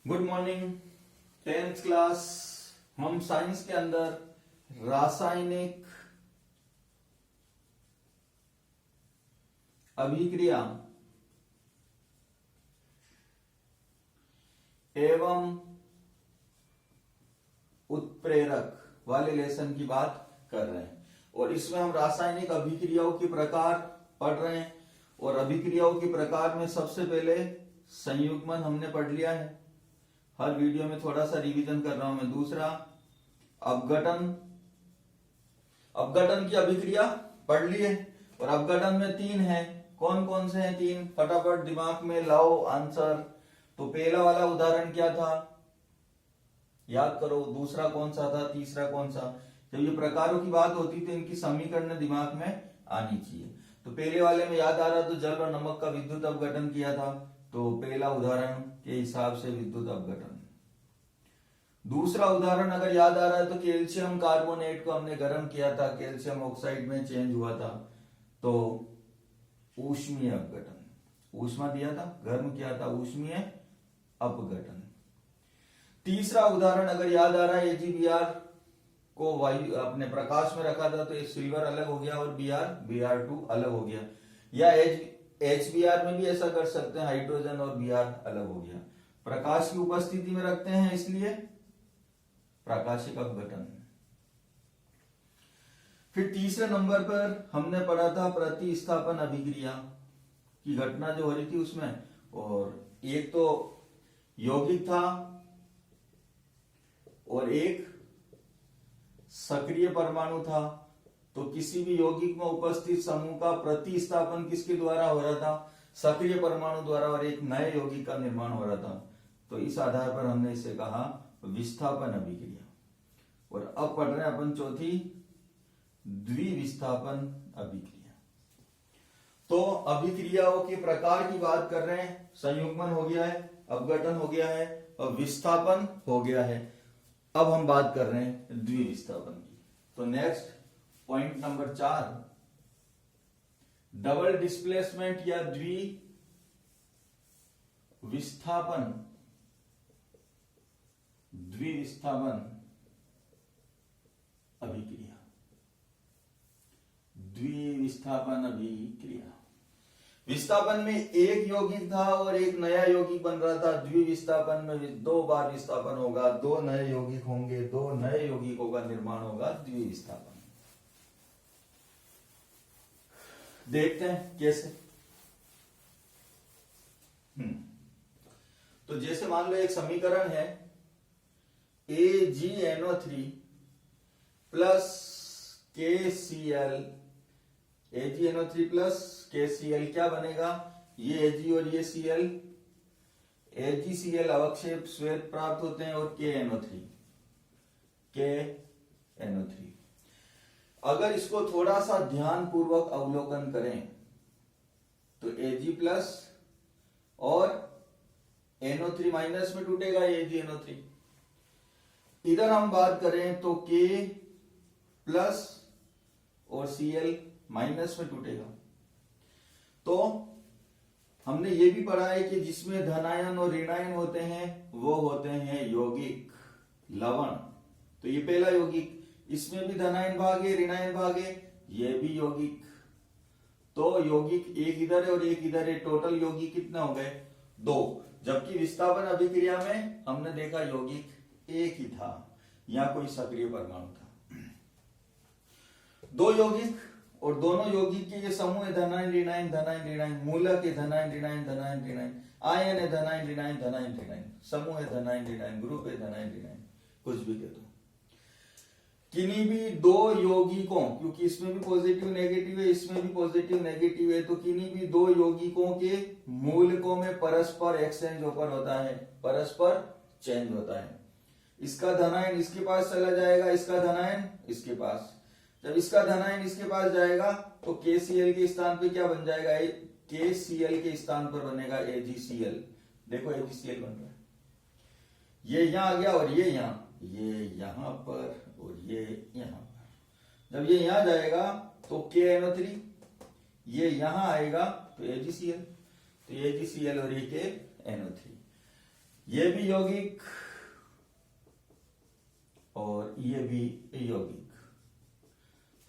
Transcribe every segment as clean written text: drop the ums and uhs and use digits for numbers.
Good morning 10th class. हम science के अंदर रासायनिक अभिक्रिया एवं उत्प्रेरक वाले लेसन की बात कर रहे हैं और इसमें हम रासायनिक अभिक्रियाओं के प्रकार पढ़ रहे हैं। और अभिक्रियाओं के प्रकार में सबसे पहले संयुग्मन हमने पढ़ लिया है, हर वीडियो में थोड़ा सा रिवीजन कर रहा हूं मैं। दूसरा अपघटन, अपघटन की अभिक्रिया पढ़ ली है और अपघटन में 3 है। कौन कौन से हैं 3? फटाफट दिमाग में लाओ आंसर। तो पहला वाला उदाहरण क्या था, याद करो। दूसरा कौन सा था? तीसरा कौन सा? जब ये प्रकारों की बात होती तो इनकी समीकरण दिमाग में आनी चाहिए। तो पहले वाले में याद आ रहा तो जल और नमक का विद्युत अपघटन किया था, तो पहला उदाहरण के हिसाब से विद्युत अपघटन। दूसरा उदाहरण अगर याद आ रहा है तो कैल्शियम कार्बोनेट को हमने गर्म किया था, कैल्शियम ऑक्साइड में चेंज हुआ था, तो ऊष्मीय अपघटन। ऊष्मा दिया था, गर्म किया था, ऊष्मीय अपघटन। तीसरा उदाहरण अगर याद आ रहा है AgBr को वायु अपने प्रकाश में रखा था तो सिल्वर अलग हो गया और Br2 अलग हो गया। या HBr में भी ऐसा कर सकते हैं, हाइड्रोजन और Br अलग हो गया। प्रकाश की उपस्थिति में रखते हैं इसलिए प्राकाशिक अपघटन। फिर तीसरे नंबर पर हमने पढ़ा था प्रतिस्थापन अभिक्रिया की घटना जो हो रही थी उसमें, और एक तो यौगिक था और एक सक्रिय परमाणु था। तो किसी भी यौगिक में उपस्थित समूह का प्रतिस्थापन किसके द्वारा हो रहा था? सक्रिय परमाणु द्वारा, और एक नए यौगिक का निर्माण हो रहा था। तो इस आधार पर हमने इसे कहा विस्थापन अभिक्रिया। और अब पढ़ रहे हैं अपन चौथी द्विविस्थापन अभिक्रिया। तो अभिक्रियाओं के प्रकार की बात कर रहे हैं। संयुग्मन हो गया है, अपघटन हो गया है और विस्थापन हो गया है। अब हम बात कर रहे हैं द्विविस्थापन की। तो next point number 4, double displacement या द्विविस्थापन अभिक्रिया। द्विविस्थापन अभिक्रिया, विस्थापन में एक यौगिक था और एक नया यौगिक बन रहा था। द्विविस्थापन में 2 बार विस्थापन होगा, 2 नए यौगिक होंगे, 2 नए यौगिकों का निर्माण होगा। द्विविस्थापन देखते हैं कैसे। तो जैसे मान लो एक समीकरण है AgNO3 plus KCl, AgNO3 plus KCl क्या बनेगा? ये Ag और ये Cl, AgCl अवक्षेप श्वेत प्राप्त होते हैं और KNO3। अगर इसको थोड़ा सा ध्यान पूर्वक अवलोकन करें तो Ag प्लस और NO3 माइनस में टूटेगा, AgNO3। इधर हम बात करें तो K प्लस और Cl माइनस में टूटेगा। तो हमने ये भी पढ़ा है कि जिसमें धनायन और ऋणायन होते हैं वो होते हैं यौगिक लवण। तो ये पहला यौगिक, इसमें भी धनायन भाग है, ऋणायन भाग है, ये भी यौगिक। तो यौगिक एक इधर है और एक इधर है, टोटल यौगिक कितने हो गए? 2। जबकि विस्थापन अभिक्रिया में हमने देखा यौगिक एक ही था, या कोई सक्रिय परमाणु था। 2 यौगिक और दोनों यौगिक के ये समूह है धनायन ऋणायन, धनायन ऋणायन, मूलक है धनायन ऋणायन, धनायन ऋणायन, आयन है धनायन ऋणायन, धनायन ऋणायन, समूह है धनायन ऋणायन, ग्रुप है धनायन ऋणायन, कुछ भी कह दो। किन्हीं भी 2 यौगिकों, क्योंकि इसमें भी पॉजिटिव नेगेटिव है, इसमें भी पॉजिटिव नेगेटिव है, तो किन्हीं भी 2 यौगिकों के मूलकों में परस्पर एक्सचेंज होता है, परस्पर चेंज होता है। इसका धनायन इसके पास चला जाएगा, इसका धनायन इसके पास। जब इसका धनायन इसके पास जाएगा तो KCl के स्थान पे क्या बन जाएगा? KCl के स्थान पर बनेगा AgCl। देखो AgCl बन रहा है, ये यहां आ गया और ये यहां, ये यहां पर और ये यहां पर। जब ये यहां जाएगा तो KNO3, ये यहां आएगा तो AgCl, तो AgCl और ये KNO3। ये भी यौगिक और ये भी यौगिक।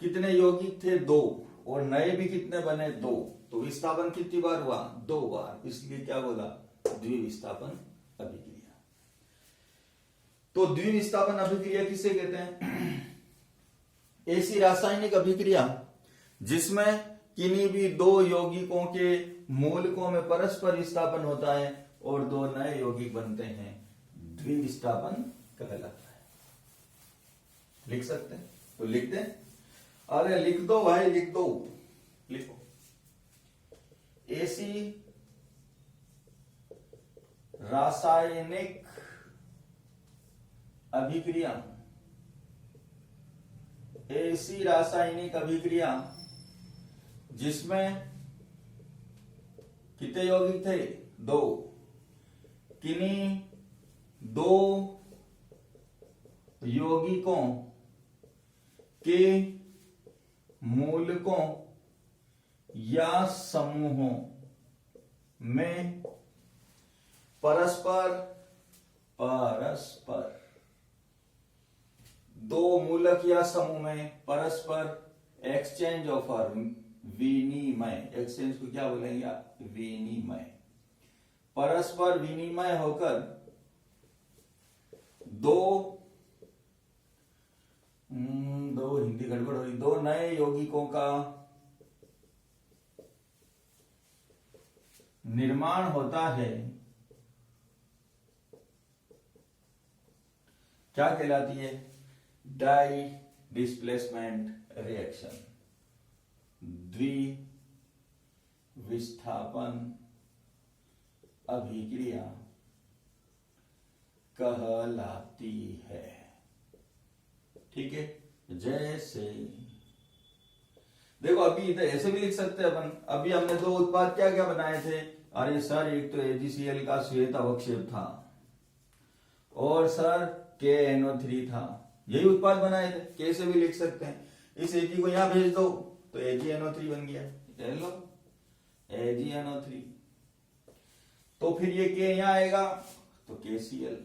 कितने यौगिक थे? 2, और नए भी कितने बने? 2। तो विस्थापन कितनी बार हुआ? 2 बार, इसलिए क्या बोला? द्विविस्थापन अभिक्रिया। तो द्विविस्थापन अभिक्रिया किसे कहते हैं? ऐसी रासायनिक अभिक्रिया जिसमें किन्हीं भी 2 यौगिकों के मूलकों में परस्पर विस्थापन होता है और 2 नए यौगिक बनते हैं, द्विविस्थापन कहलाता है। लिख सकते हैं? तो लिख दें। अरे लिख दो भाई, लिख दो, लिखो। ऐसी रासायनिक अभिक्रिया, ऐसी रासायनिक अभिक्रिया जिसमें कितने यौगिक थे? 2। किन्हीं 2 यौगिकों के मूलकों या समूहों में परस्पर 2 मूलक या समूह में परस्पर एक्सचेंज ऑफ विनिमय, एक्सचेंज को क्या बोलेंगे? विनिमय। परस्पर विनिमय होकर 2 हिंदी गड़बड़ हुई, 2 नए यौगिकों का निर्माण होता है, क्या कहलाती है? डाई डिस्प्लेसमेंट रिएक्शन, द्विविस्थापन अभिक्रिया कहलाती है। ठीक है, जैसे देखो अभी इधर ऐसे भी लिख सकते हैं अपन। अभी हमने 2 उत्पाद क्या क्या बनाए थे? अरे सर, एक तो AgCl का श्वेत अवक्षेप था और सर KNO3 था, यही उत्पाद बनाए थे। कैसे भी लिख सकते हैं। इस Ag को यहां भेज दो तो AgNO3 बन गया। लो AgNO3, तो फिर ये K यहां आएगा तो KCl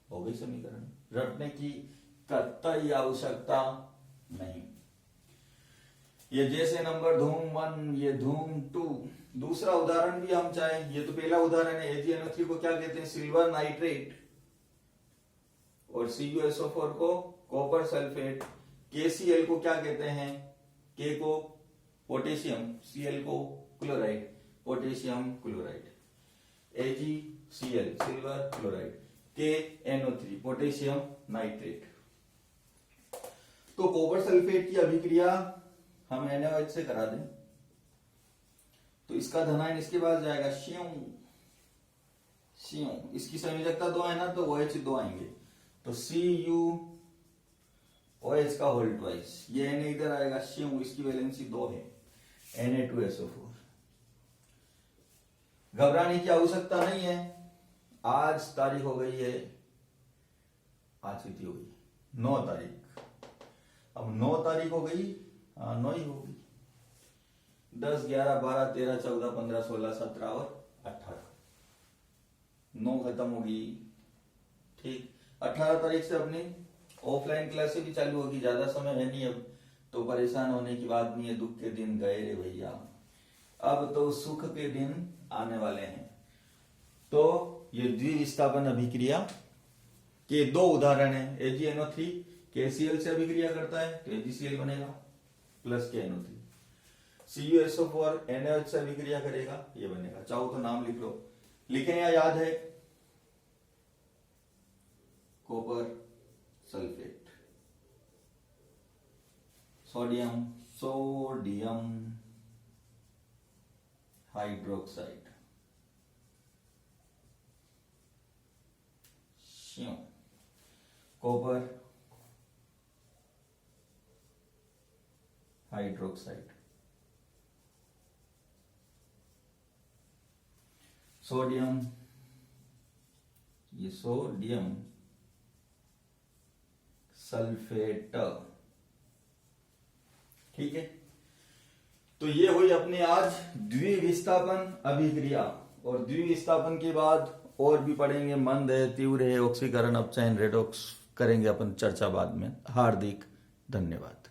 हो गई समीकरण। रटने की कतई आवश्यकता नहीं। ये जैसे नंबर धूम 1, ये धूम 2। दूसरा उदाहरण भी हम चाहें, ये तो पहला उदाहरण है। AgNO3 को क्या कहते हैं? सिल्वर नाइट्रेट, और CuSO4 को कॉपर सल्फेट। KCl को क्या कहते हैं? K को पोटेशियम, Cl को chloride, potassium chloride. AgCl silver chloride, KNO3 potassium nitrate. तो कॉपर सल्फेट की अभिक्रिया हम NaOH से करा दें तो इसका धनायन इसके पास जाएगा, श्यों श्यों। इसकी संयोजकता 2 है ना, तो OH 2 आएंगे, तो CuOH का होल ट्वाइस। ये Na इधर आएगा, श्यों, इसकी वैलेंसी 2 है, Na2SO4। घबराने की आवश्यकता नहीं है। आज तारीख हो गई है, आज कितनी हो गई? 9 तारीख। अब 9 तारीख हो गई, 9 ही होगी। 10, 11, 12, 13, 14, 15, 16, 17 और 18, 9 खत्म होगी। ठीक, 18 तारीख से अपनी ऑफलाइन क्लासेस भी चालू होगी। ज्यादा समय है नहीं अब, तो परेशान होने की बात नहीं है। दुख के दिन गए रे भैया, अब तो सुख के दिन आने वाले हैं। तो ये द्विविस्थापन अभिक्रिया के 2 उदाहरण है। AgNO3 KCl से अभिक्रिया करता है तो AgCl बनेगा प्लस KNO3। CuSO4 NaOH से अभिक्रिया करेगा, ये बनेगा। चाहो तो नाम लिख लो, लिखें या याद है? Copper sulphate, sodium hydroxide, copper hydroxide, sodium, ये सोडियम सल्फेट। ठीक है, तो ये हुई अपनी आज द्विविस्थापन अभिक्रिया। और द्विविस्थापन के बाद और भी पढ़ेंगे, मंद है, तीव्र है, ऑक्सीकरण, अपचयन, रेडॉक्स करेंगे अपन चर्चा बाद में। हार्दिक धन्यवाद।